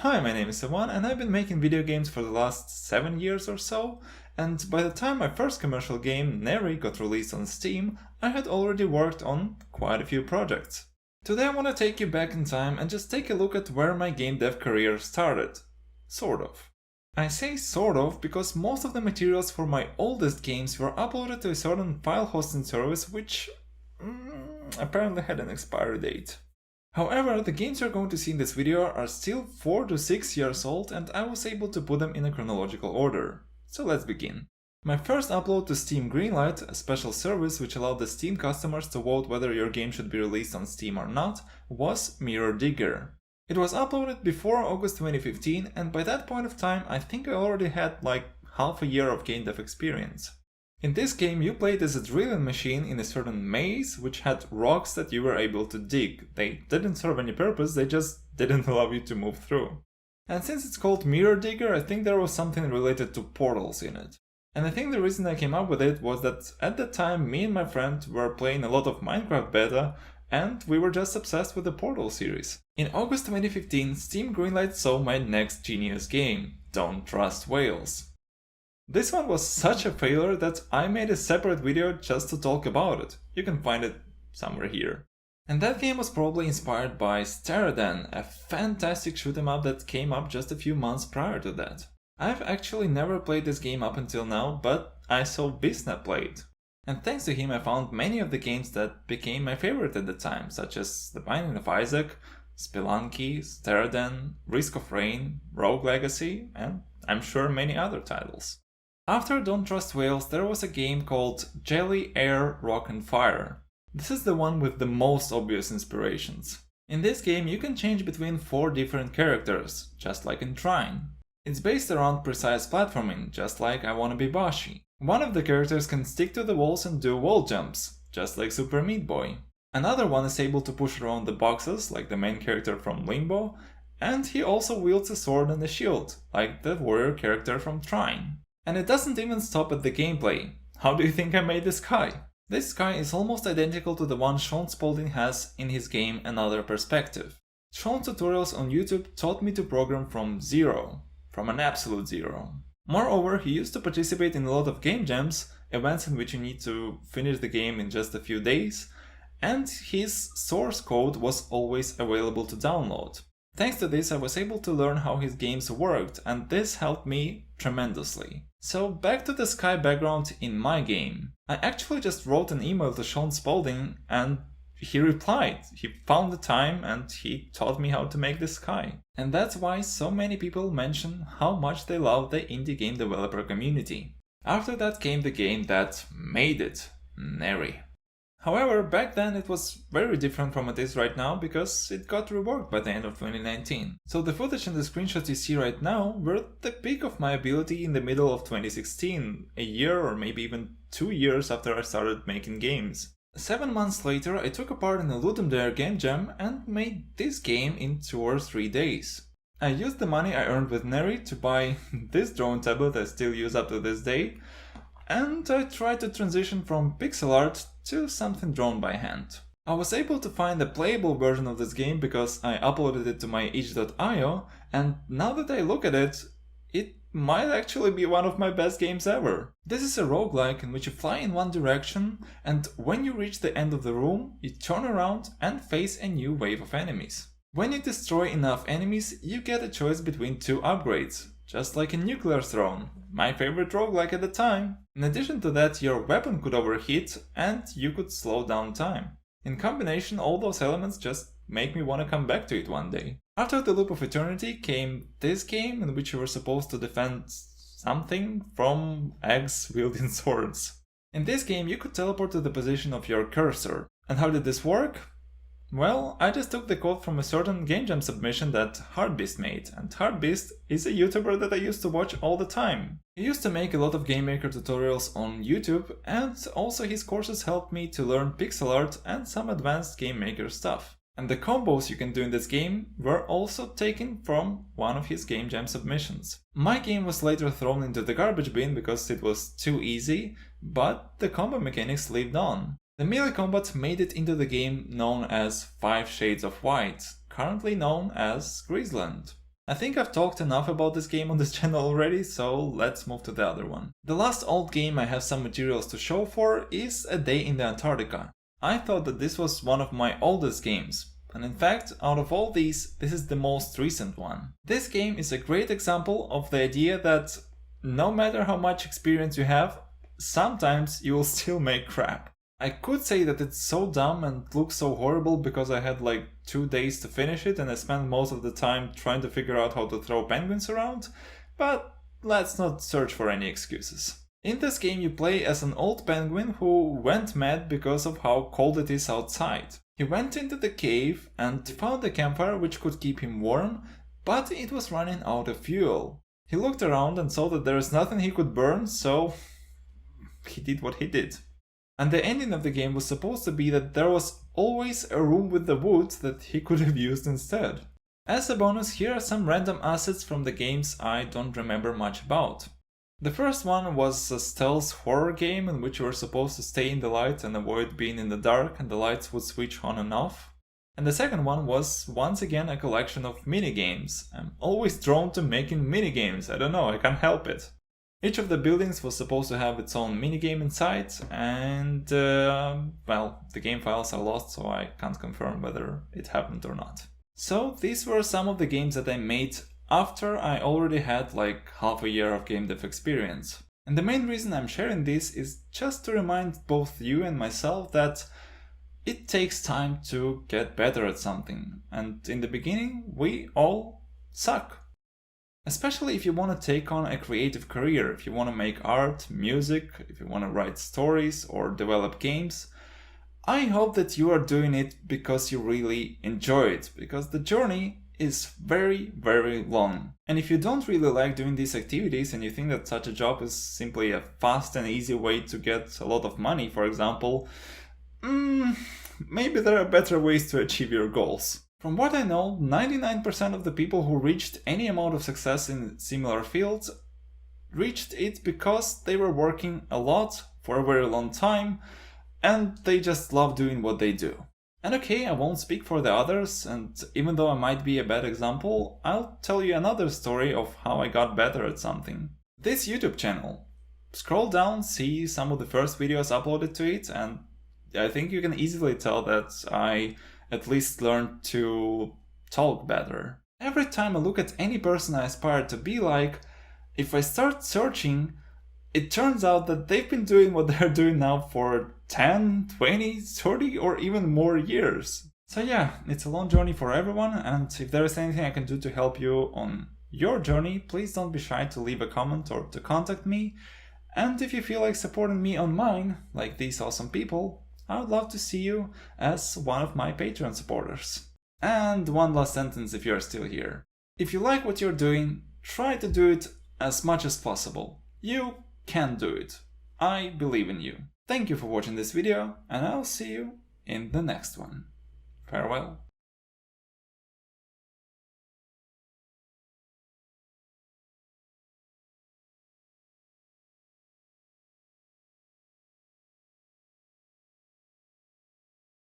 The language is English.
Hi, my name is Ivan and I've been making video games for the last 7 years or so, and by the time my first commercial game, Nary, got released on Steam, I had already worked on quite a few projects. Today I want to take you back in time and just take a look at where my game dev career started. Sort of. I say sort of because most of the materials for my oldest games were uploaded to a certain file hosting service which apparently had an expiry date. However, the games you're going to see in this video are still 4 to 6 years old and I was able to put them in a chronological order. So let's begin. My first upload to Steam Greenlight, a special service which allowed the Steam customers to vote whether your game should be released on Steam or not, was Mirror Digger. It was uploaded before August 2015 and by that point of time I think I already had like half a year of game dev experience. In this game you played as a drilling machine in a certain maze which had rocks that you were able to dig. They didn't serve any purpose, they just didn't allow you to move through. And since it's called Mirror Digger, I think there was something related to portals in it. And I think the reason I came up with it was that at the time me and my friend were playing a lot of Minecraft beta and we were just obsessed with the Portal series. In August 2015, Steam Greenlight saw my next genius game, Don't Trust Whales. This one was such a failure that I made a separate video just to talk about it. You can find it somewhere here. And that game was probably inspired by Staradan, a fantastic shoot 'em up that came up just a few months prior to that. I've actually never played this game up until now, but I saw Bisna play it. And thanks to him I found many of the games that became my favorite at the time, such as The Binding of Isaac, Spelunky, Staradan, Risk of Rain, Rogue Legacy, and I'm sure many other titles. After Don't Trust Whales, there was a game called Jelly, Air, Rock and Fire. This is the one with the most obvious inspirations. In this game you can change between 4 different characters, just like in Trine. It's based around precise platforming, just like I Wanna Be Bashi. One of the characters can stick to the walls and do wall jumps, just like Super Meat Boy. Another one is able to push around the boxes, like the main character from Limbo, and he also wields a sword and a shield, like the warrior character from Trine. And it doesn't even stop at the gameplay. How do you think I made this sky? This sky is almost identical to the one Sean Spaulding has in his game Another Perspective. Sean's tutorials on YouTube taught me to program from zero, from an absolute zero. Moreover, he used to participate in a lot of game jams, events in which you need to finish the game in just a few days, and his source code was always available to download. Thanks to this I was able to learn how his games worked, and this helped me tremendously. So back to the sky background in my game. I actually just wrote an email to Sean Spaulding and he replied. He found the time and he taught me how to make the sky. And that's why so many people mention how much they love the indie game developer community. After that came the game that made it, Nary. However, back then it was very different from it is right now because it got reworked by the end of 2019. So the footage and the screenshots you see right now were the peak of my ability in the middle of 2016, a year or maybe even 2 years after I started making games. 7 months later I took a part in a Ludum Dare game jam and made this game in 2 or 3 days. I used the money I earned with Nary to buy this drone tablet I still use up to this day, and I tried to transition from pixel art to something drawn by hand. I was able to find a playable version of this game because I uploaded it to my itch.io, and now that I look at it, it might actually be one of my best games ever. This is a roguelike in which you fly in one direction, and when you reach the end of the room, you turn around and face a new wave of enemies. When you destroy enough enemies, you get a choice between 2 upgrades. Just like in Nuclear Throne, my favorite roguelike at the time. In addition to that, your weapon could overheat and you could slow down time. In combination, all those elements just make me want to come back to it one day. After the Loop of Eternity came this game in which you were supposed to defend something from eggs wielding swords. In this game you could teleport to the position of your cursor. And how did this work? Well, I just took the code from a certain game jam submission that Heartbeast made, and Heartbeast is a YouTuber that I used to watch all the time. He used to make a lot of game maker tutorials on YouTube, and also his courses helped me to learn pixel art and some advanced game maker stuff. And the combos you can do in this game were also taken from one of his game jam submissions. My game was later thrown into the garbage bin because it was too easy, but the combo mechanics lived on. The melee combat made it into the game known as 5 Shades of White, currently known as Grizzland. I think I've talked enough about this game on this channel already, so let's move to the other one. The last old game I have some materials to show for is A Day in the Antarctica. I thought that this was one of my oldest games, and in fact, out of all these, this is the most recent one. This game is a great example of the idea that no matter how much experience you have, sometimes you will still make crap. I could say that it's so dumb and looks so horrible because I had like 2 days to finish it and I spent most of the time trying to figure out how to throw penguins around, but let's not search for any excuses. In this game you play as an old penguin who went mad because of how cold it is outside. He went into the cave and found a campfire which could keep him warm, but it was running out of fuel. He looked around and saw that there is nothing he could burn, so he did what he did. And the ending of the game was supposed to be that there was always a room with the wood that he could have used instead. As a bonus, here are some random assets from the games I don't remember much about. The first one was a stealth horror game in which you were supposed to stay in the light and avoid being in the dark and the lights would switch on and off. And the second one was once again a collection of minigames. I'm always drawn to making minigames, I don't know, I can't help it. Each of the buildings was supposed to have its own minigame inside, and well, the game files are lost, so I can't confirm whether it happened or not. So these were some of the games that I made after I already had like half a year of game dev experience. And the main reason I'm sharing this is just to remind both you and myself that it takes time to get better at something, and in the beginning we all suck. Especially if you want to take on a creative career, if you want to make art, music, if you want to write stories or develop games. I hope that you are doing it because you really enjoy it, because the journey is very, very long. And if you don't really like doing these activities and you think that such a job is simply a fast and easy way to get a lot of money, for example, maybe there are better ways to achieve your goals. From what I know, 99% of the people who reached any amount of success in similar fields reached it because they were working a lot for a very long time and they just love doing what they do. And okay, I won't speak for the others, and even though I might be a bad example, I'll tell you another story of how I got better at something. This YouTube channel. Scroll down, see some of the first videos uploaded to it, and I think you can easily tell that I at least learned to talk better. Every time I look at any person I aspire to be like, if I start searching, it turns out that they've been doing what they're doing now for 10, 20, 30 or even more years. So yeah, it's a long journey for everyone, and if there is anything I can do to help you on your journey, please don't be shy to leave a comment or to contact me. And if you feel like supporting me on mine, like these awesome people, I would love to see you as one of my Patreon supporters. And one last sentence if you're still here. If you like what you're doing, try to do it as much as possible. You can do it. I believe in you. Thank you for watching this video, and I'll see you in the next one. Farewell.